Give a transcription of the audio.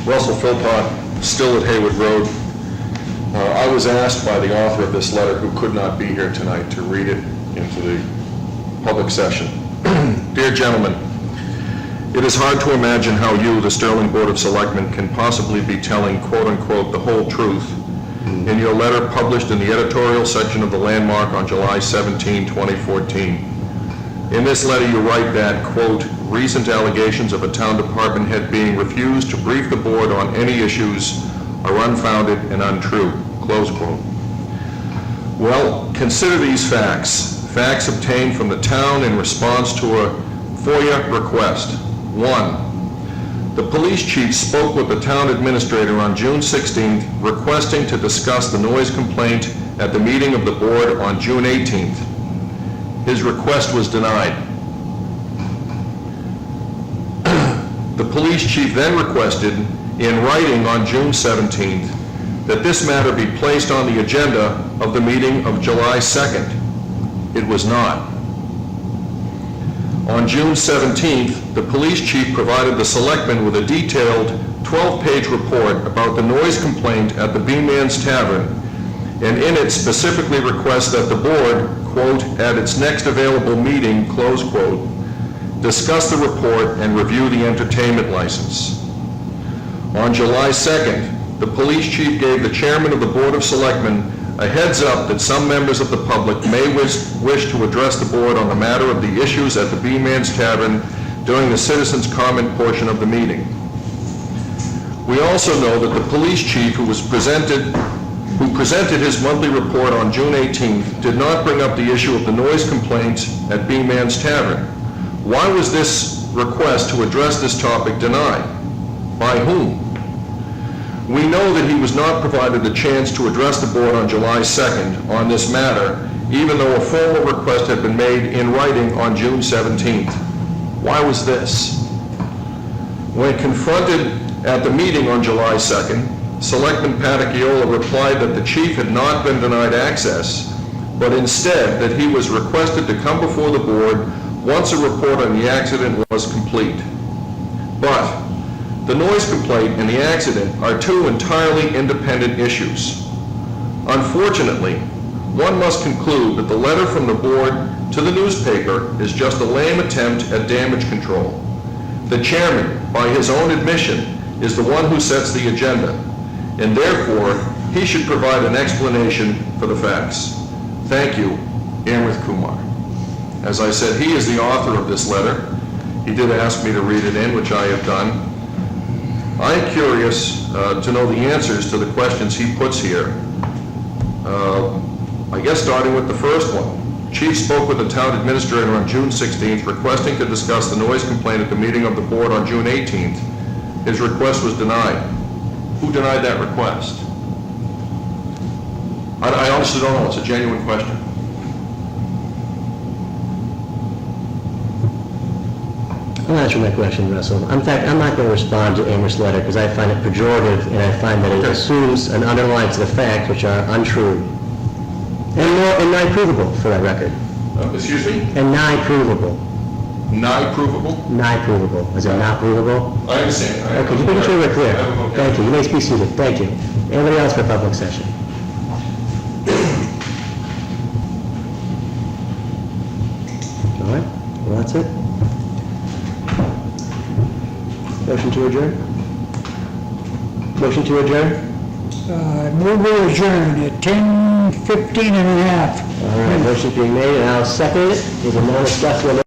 Russell Philpott, still at Hayward Road. I was asked by the author of this letter, who could not be here tonight, to read it into the public session. Dear gentlemen, it is hard to imagine how you, the Sterling Board of Selectmen, can possibly be telling, quote-unquote, the whole truth in your letter published in the editorial section of the Landmark on July 17, 2014. In this letter you write that, quote, recent allegations of a town department head being refused to brief the board on any issues are unfounded and untrue, close quote. Well, consider these facts obtained from the town in response to a FOIA request. 1, the police chief spoke with the town administrator on June 16th requesting to discuss the noise complaint at the meeting of the board on June 18th. His request was denied. The police chief then requested, in writing on June 17th, that this matter be placed on the agenda of the meeting of July 2nd. It was not. On June 17th, the police chief provided the selectmen with a detailed 12-page report about the noise complaint at the Beeman's Tavern, and in it specifically requests that the board, quote, at its next available meeting, close quote, discuss the report and review the entertainment license. On July 2nd, the police chief gave the chairman of the Board of Selectmen a heads up that some members of the public may wish to address the board on the matter of the issues at the Beeman's Tavern during the citizens' comment portion of the meeting. We also know that the police chief who presented his monthly report on June 18th did not bring up the issue of the noise complaints at Beeman's Tavern. Why was this request to address this topic denied? By whom? We know that he was not provided the chance to address the board on July 2nd on this matter, even though a formal request had been made in writing on June 17th. Why was this? When confronted at the meeting on July 2nd, Selectman Patacchiola replied that the chief had not been denied access, but instead that he was requested to come before the board once a report on the accident was complete. But the noise complaint and the accident are two entirely independent issues. Unfortunately, one must conclude that the letter from the board to the newspaper is just a lame attempt at damage control. The chairman, by his own admission, is the one who sets the agenda, and therefore he should provide an explanation for the facts. Thank you, Amrith Kumar. As I said, he is the author of this letter. He did ask me to read it in, which I have done. I am curious to know the answers to the questions he puts here. I guess starting with the first one. Chief spoke with the town administrator on June 16th requesting to discuss the noise complaint at the meeting of the board on June 18th. His request was denied. Who denied that request? I honestly don't know. It's a genuine question. I'm not answering my question, Russell. In fact, I'm not going to respond to Amherst's letter because I find it pejorative and I find that it assumes and underlines the facts which are untrue. And nigh provable, for that record. Excuse me? And nigh provable. Nigh provable? Nigh provable. Is it not provable? I understand. Okay, you make sure we're clear. Thank you. You may be seated. Thank you. Anybody else for public session? All right. Well, that's it. Motion to adjourn? Motion to adjourn? Move to adjourn at 10:15 and a half. All right, motion being made, and I'll second it. There's a non-discussable